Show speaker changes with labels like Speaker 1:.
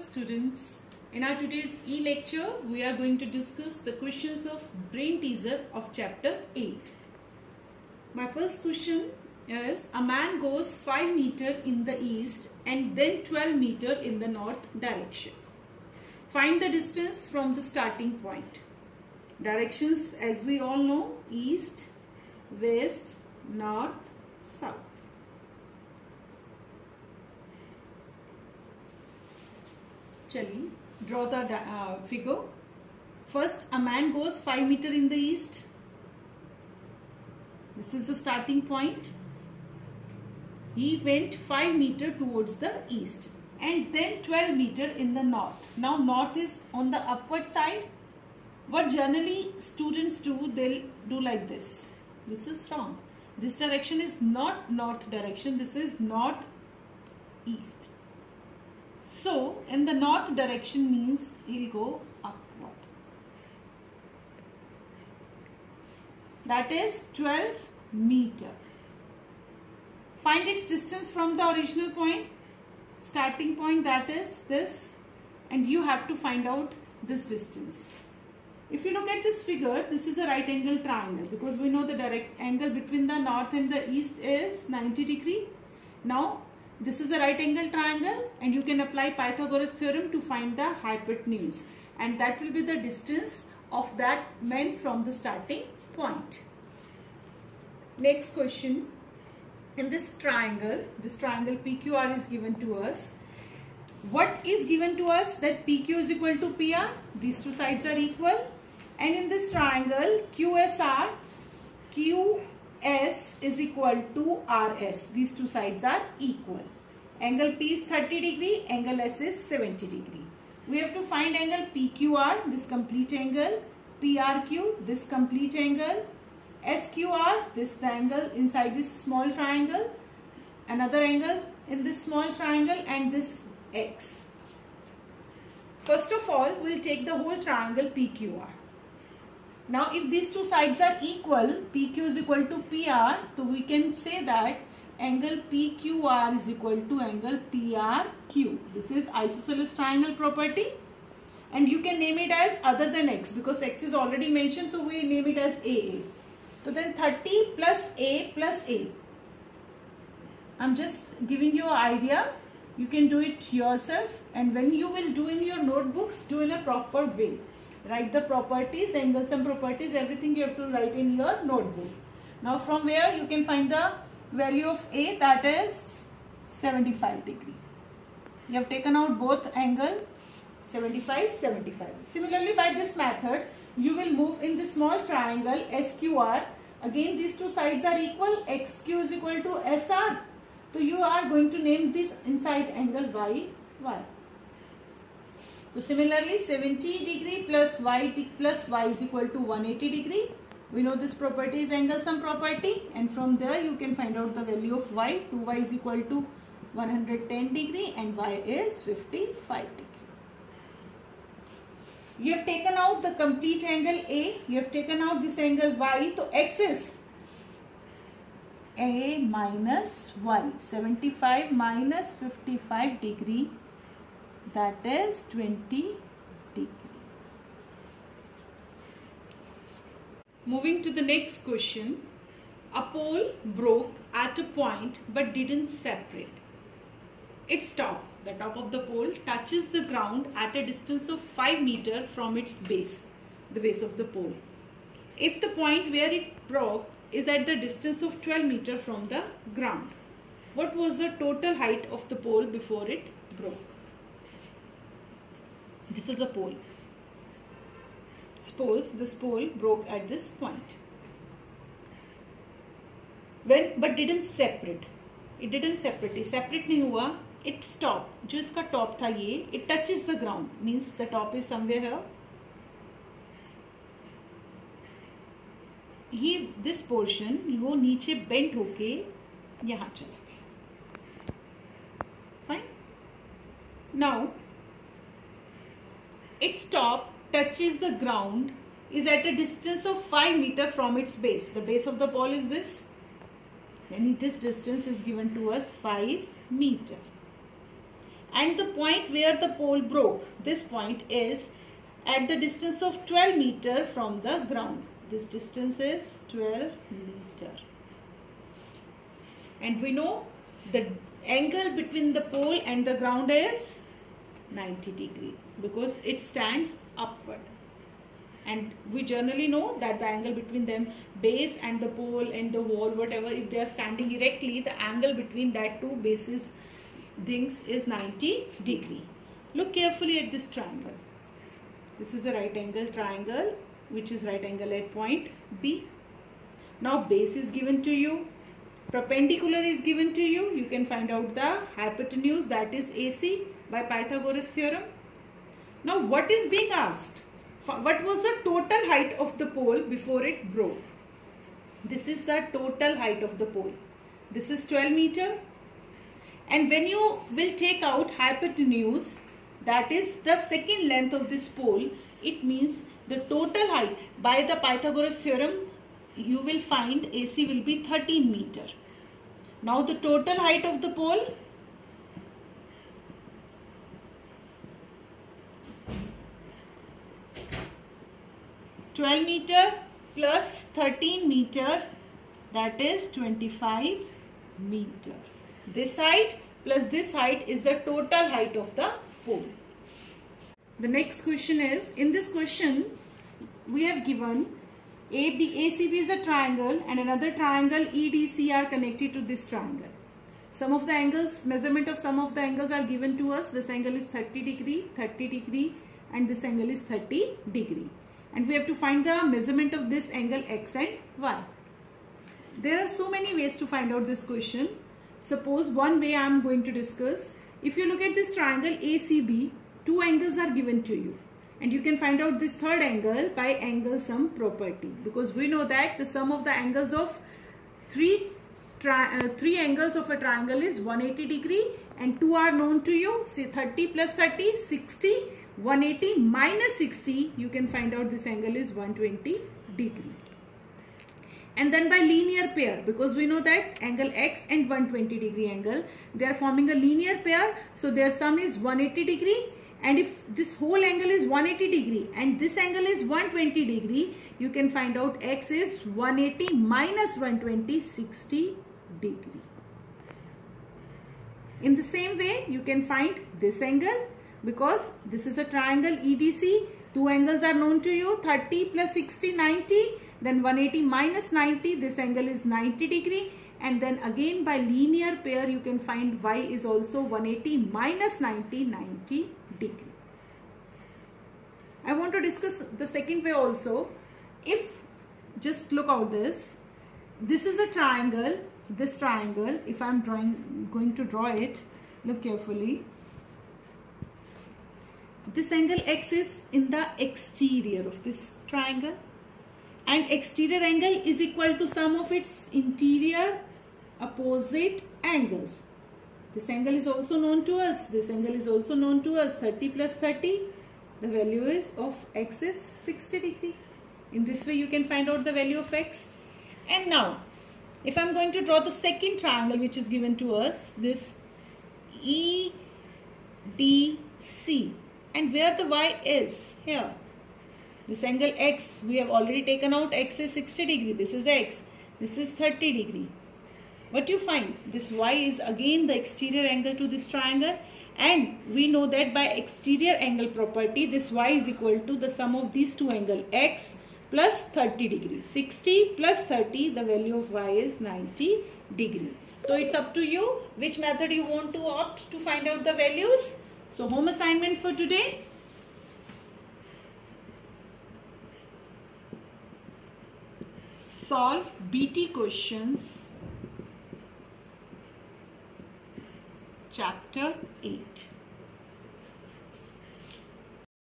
Speaker 1: students. In our today's e-lecture, we are going to discuss the questions of brain teaser of chapter 8. My first question is, a man goes 5 meters in the east and then 12 meters in the north direction. Find the distance from the starting point. Directions, as we all know, east, west, north, south. Chali, draw the figure. First, a man goes 5 meters in the east. This is the starting point. He went 5 meters towards the east and then 12 meters in the north. Now, north is on the upward side. What generally students do, they'll do like this. This is wrong. This direction is not north direction. This is north east. So, in the north direction means he'll go upward. That is 12 meters. Find its distance from the original point, starting point, that is this, and you have to find out this distance. If you look at this figure, this is a right angle triangle because we know the direct angle between the north and the east is 90 degrees. Now, this is a right angle triangle and you can apply Pythagoras theorem to find the hypotenuse, and that will be the distance of that man from the starting point. Next question. In this triangle PQR is given to us. What is given to us? That PQ is equal to PR. These two sides are equal. And in this triangle QSR, QS is equal to RS. These two sides are equal. Angle P is 30 degree, angle S is 70 degree. We have to find angle PQR, this complete angle, PRQ, this complete angle, SQR, this the angle inside this small triangle, another angle in this small triangle, and this X. First of all, we will take the whole triangle PQR. Now, if these two sides are equal, PQ is equal to PR, so we can say that angle PQR is equal to angle PRQ. This is isosceles triangle property, and you can name it as other than X because X is already mentioned, so we name it as AA. So then 30 plus A plus A. I'm just giving you an idea. You can do it yourself, and when you will do in your notebooks, do in a proper way. Write the properties, angles and properties, everything you have to write in your notebook. Now from where you can find the value of A, that is 75 degree. You have taken out both angle 75, 75. Similarly, by this method, you will move in the small triangle SQR. Again, these two sides are equal. XQ is equal to SR. So you are going to name this inside angle YY. So similarly, 70 degree plus Y is equal to 180 degree. We know this property is angle sum property, and from there you can find out the value of Y. 2Y is equal to 110 degree and Y is 55 degree. You have taken out the complete angle A. You have taken out this angle Y. So X is A minus Y. 75 minus 55 degree. That is 20 degree. Moving to the next question. A pole broke at a point but didn't separate. Its top, the top of the pole, touches the ground at a distance of 5 meters from its base, the base of the pole. If the point where it broke is at the distance of 12 meters from the ground, what was the total height of the pole before it broke? This is a pole. Suppose this pole broke at this point. But didn't separate. It didn't separate. Separate नहीं हुआ. It stopped. जो इसका top था ये, it touches the ground. Means the top is somewhere here. This portion वो नीचे bent होके यहाँ चला गया. Fine. Now, its top touches the ground is at a distance of 5 meters from its base. The base of the pole is this. And this distance is given to us 5 meters. and the point where the pole broke, this point is at the distance of 12 meter from the ground. This distance is 12 meter. And we know the angle between the pole and the ground is 90 degree because it stands upward. And we generally know that the angle between them, base and the pole and the wall, whatever, if they are standing erectly, the angle between that two bases things is 90 degree. Look carefully at this triangle. This is a right angle triangle which is right angle at point B. Now base is given to you, perpendicular is given to you. You can find out the hypotenuse, that is AC, by Pythagoras theorem. Now what is being asked? What was the total height of the pole before it broke? This is the total height of the pole. This is 12 meter. And when you will take out hypotenuse, that is the second length of this pole, it means the total height by the Pythagoras theorem, you will find AC will be 13 meter. Now the total height of the pole, meter plus 13 meter, that is 25 meter. This height plus this height is the total height of the pole. The next question is, in this question we have given ACB is a triangle and another triangle EDC are connected to this triangle. Some of the angles, measurement of some of the angles are given to us. This angle is 30 degree and this angle is 30 degree. And we have to find the measurement of this angle X and Y. There are so many ways to find out this question. Suppose one way I am going to discuss. If you look at this triangle ACB, two angles are given to you. And you can find out this third angle by angle sum property. Because we know that the sum of the angles of three angles of a triangle is 180 degree. And two are known to you. Say 30 plus 30, 60. 180 minus 60, you can find out this angle is 120 degree. And then by linear pair, because we know that angle X and 120 degree angle, they are forming a linear pair. So their sum is 180 degree. And if this whole angle is 180 degree and this angle is 120 degree, you can find out X is 180 minus 120, 60 degree. In the same way, you can find this angle. Because this is a triangle EDC, two angles are known to you, 30 plus 60, 90, then 180 minus 90, this angle is 90 degree, and then again by linear pair you can find Y is also 180 minus 90, 90 degree. I want to discuss the second way also. If, just look out this is a triangle, this triangle, if I am going to draw it, look carefully. This angle X is in the exterior of this triangle and exterior angle is equal to sum of its interior opposite angles. This angle is also known to us. This angle is also known to us. 30 plus 30, the value is of X is 60 degree. In this way you can find out the value of X. And now if I am going to draw the second triangle which is given to us, this EDC. And where the Y is, here, this angle X, we have already taken out, X is 60 degree, this is X, this is 30 degree. What you find? This Y is again the exterior angle to this triangle, and we know that by exterior angle property, this Y is equal to the sum of these two angles, X plus 30 degree. 60 plus 30, the value of Y is 90 degree. So it's up to you which method you want to opt to find out the values. So home assignment for today. Solve BT questions, chapter 8.